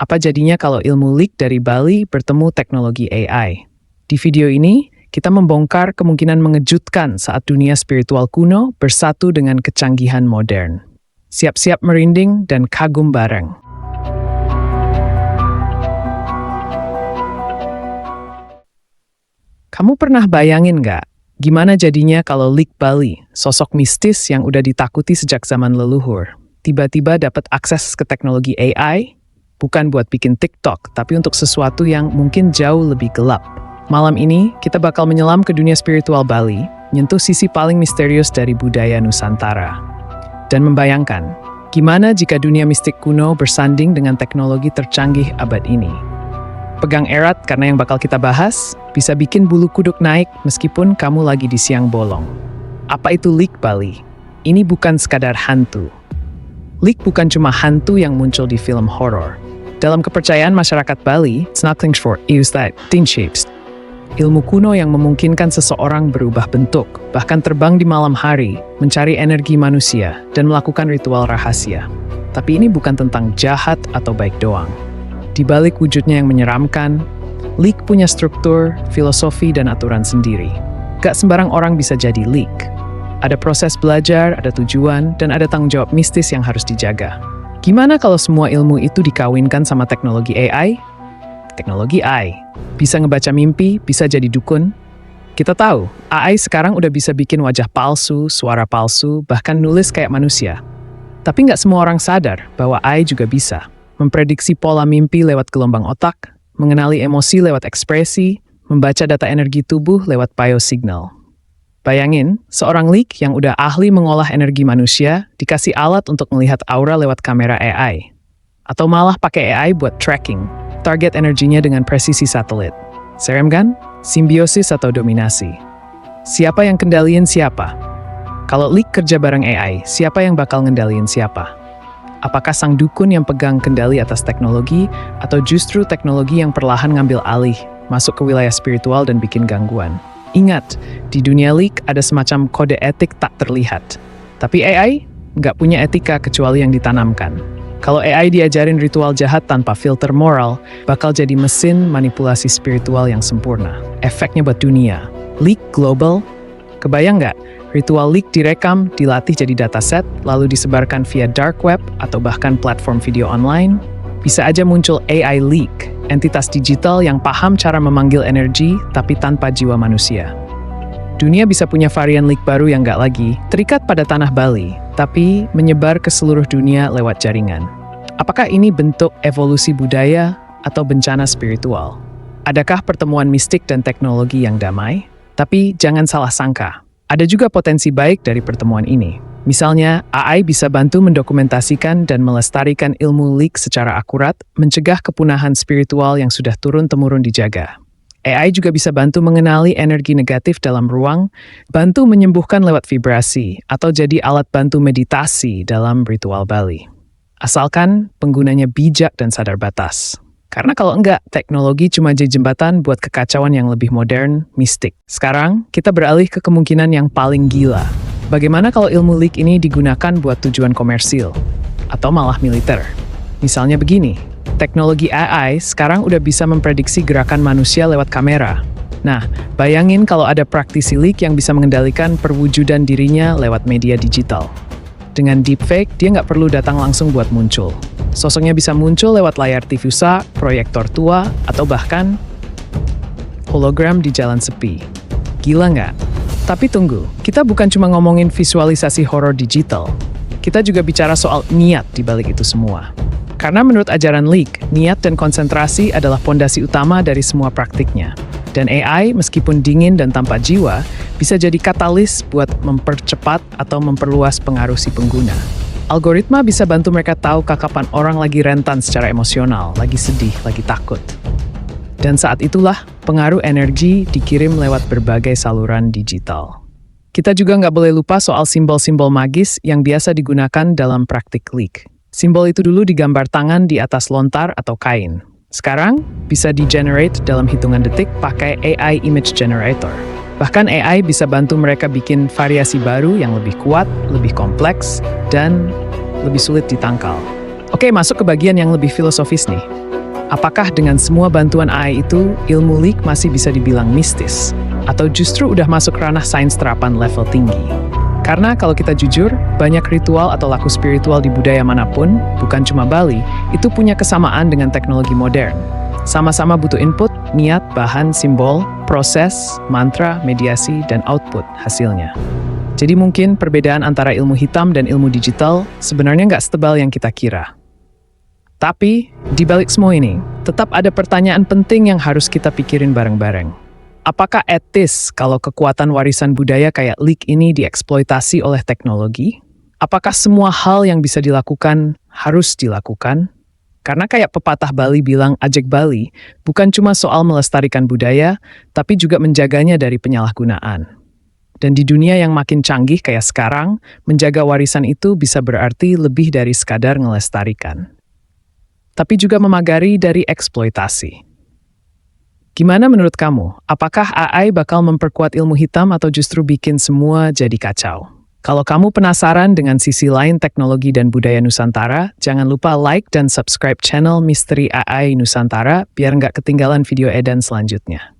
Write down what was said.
Apa jadinya kalau ilmu leak dari Bali bertemu teknologi AI? Di video ini, kita membongkar kemungkinan mengejutkan saat dunia spiritual kuno bersatu dengan kecanggihan modern. Siap-siap merinding dan kagum bareng. Kamu pernah bayangin nggak, gimana jadinya kalau leak Bali, sosok mistis yang udah ditakuti sejak zaman leluhur, tiba-tiba dapat akses ke teknologi AI? Bukan buat bikin TikTok, tapi untuk sesuatu yang mungkin jauh lebih gelap. Malam ini, kita bakal menyelam ke dunia spiritual Bali, nyentuh sisi paling misterius dari budaya Nusantara. Dan membayangkan, gimana jika dunia mistik kuno bersanding dengan teknologi tercanggih abad ini. Pegang erat karena yang bakal kita bahas, bisa bikin bulu kuduk naik meskipun kamu lagi di siang bolong. Apa itu leak Bali? Ini bukan sekadar hantu. Leak bukan cuma hantu yang muncul di film horor. Dalam kepercayaan masyarakat Bali, it's nothing short use that thin shapes. Ilmu kuno yang memungkinkan seseorang berubah bentuk, bahkan terbang di malam hari, mencari energi manusia, dan melakukan ritual rahasia. Tapi ini bukan tentang jahat atau baik doang. Di balik wujudnya yang menyeramkan, leak punya struktur, filosofi, dan aturan sendiri. Gak sembarang orang bisa jadi leak. Ada proses belajar, ada tujuan, dan ada tanggung jawab mistis yang harus dijaga. Gimana kalau semua ilmu itu dikawinkan sama teknologi AI? Teknologi AI bisa ngebaca mimpi, bisa jadi dukun. Kita tahu, AI sekarang udah bisa bikin wajah palsu, suara palsu, bahkan nulis kayak manusia. Tapi nggak semua orang sadar bahwa AI juga bisa memprediksi pola mimpi lewat gelombang otak, mengenali emosi lewat ekspresi, membaca data energi tubuh lewat biosignal. Bayangin, seorang leak yang udah ahli mengolah energi manusia dikasih alat untuk melihat aura lewat kamera AI. Atau malah pakai AI buat tracking, target energinya dengan presisi satelit. Serem kan? Simbiosis atau dominasi. Siapa yang kendaliin siapa? Kalau leak kerja bareng AI, siapa yang bakal ngendaliin siapa? Apakah sang dukun yang pegang kendali atas teknologi, atau justru teknologi yang perlahan ngambil alih, masuk ke wilayah spiritual dan bikin gangguan? Ingat, di dunia leak ada semacam kode etik tak terlihat. Tapi AI nggak punya etika kecuali yang ditanamkan. Kalau AI diajarin ritual jahat tanpa filter moral, bakal jadi mesin manipulasi spiritual yang sempurna. Efeknya buat dunia. Leak global, kebayang nggak? Ritual leak direkam, dilatih jadi dataset, lalu disebarkan via dark web atau bahkan platform video online. Bisa aja muncul AI leak, entitas digital yang paham cara memanggil energi tapi tanpa jiwa manusia. Dunia bisa punya varian leak baru yang nggak lagi terikat pada tanah Bali, tapi menyebar ke seluruh dunia lewat jaringan. Apakah ini bentuk evolusi budaya atau bencana spiritual? Adakah pertemuan mistik dan teknologi yang damai? Tapi jangan salah sangka, ada juga potensi baik dari pertemuan ini. Misalnya, AI bisa bantu mendokumentasikan dan melestarikan ilmu leak secara akurat, mencegah kepunahan spiritual yang sudah turun-temurun dijaga. AI juga bisa bantu mengenali energi negatif dalam ruang, bantu menyembuhkan lewat vibrasi, atau jadi alat bantu meditasi dalam ritual Bali. Asalkan penggunanya bijak dan sadar batas. Karena kalau enggak, teknologi cuma jadi jembatan buat kekacauan yang lebih modern, mistik. Sekarang, kita beralih ke kemungkinan yang paling gila. Bagaimana kalau ilmu leak ini digunakan buat tujuan komersil? Atau malah militer? Misalnya begini, teknologi AI sekarang udah bisa memprediksi gerakan manusia lewat kamera. Nah, bayangin kalau ada praktisi leak yang bisa mengendalikan perwujudan dirinya lewat media digital. Dengan deepfake, dia nggak perlu datang langsung buat muncul. Sosoknya bisa muncul lewat layar TV rusak, proyektor tua, atau bahkan hologram di jalan sepi. Gila nggak? Tapi tunggu, kita bukan cuma ngomongin visualisasi horor digital. Kita juga bicara soal niat di balik itu semua. Karena menurut ajaran leak, niat dan konsentrasi adalah pondasi utama dari semua praktiknya. Dan AI, meskipun dingin dan tanpa jiwa, bisa jadi katalis buat mempercepat atau memperluas pengaruh si pengguna. Algoritma bisa bantu mereka tahu kapan orang lagi rentan secara emosional, lagi sedih, lagi takut. Dan saat itulah, pengaruh energi dikirim lewat berbagai saluran digital. Kita juga nggak boleh lupa soal simbol-simbol magis yang biasa digunakan dalam praktik leak. Simbol itu dulu digambar tangan di atas lontar atau kain. Sekarang, bisa di-generate dalam hitungan detik pakai AI Image Generator. Bahkan AI bisa bantu mereka bikin variasi baru yang lebih kuat, lebih kompleks, dan lebih sulit ditangkal. Oke, masuk ke bagian yang lebih filosofis nih. Apakah dengan semua bantuan AI itu, ilmu leak masih bisa dibilang mistis? Atau justru udah masuk ranah sains terapan level tinggi? Karena kalau kita jujur, banyak ritual atau laku spiritual di budaya manapun, bukan cuma Bali, itu punya kesamaan dengan teknologi modern. Sama-sama butuh input, niat, bahan, simbol, proses, mantra, mediasi, dan output hasilnya. Jadi mungkin perbedaan antara ilmu hitam dan ilmu digital sebenarnya nggak setebal yang kita kira. Tapi, di balik semua ini, tetap ada pertanyaan penting yang harus kita pikirin bareng-bareng. Apakah etis kalau kekuatan warisan budaya kayak leak ini dieksploitasi oleh teknologi? Apakah semua hal yang bisa dilakukan harus dilakukan? Karena kayak pepatah Bali bilang ajek Bali, bukan cuma soal melestarikan budaya, tapi juga menjaganya dari penyalahgunaan. Dan di dunia yang makin canggih kayak sekarang, menjaga warisan itu bisa berarti lebih dari sekadar ngelestarikan, tapi juga memagari dari eksploitasi. Gimana menurut kamu? Apakah AI bakal memperkuat ilmu hitam atau justru bikin semua jadi kacau? Kalau kamu penasaran dengan sisi lain teknologi dan budaya Nusantara, jangan lupa like dan subscribe channel Misteri AI Nusantara biar nggak ketinggalan video edan selanjutnya.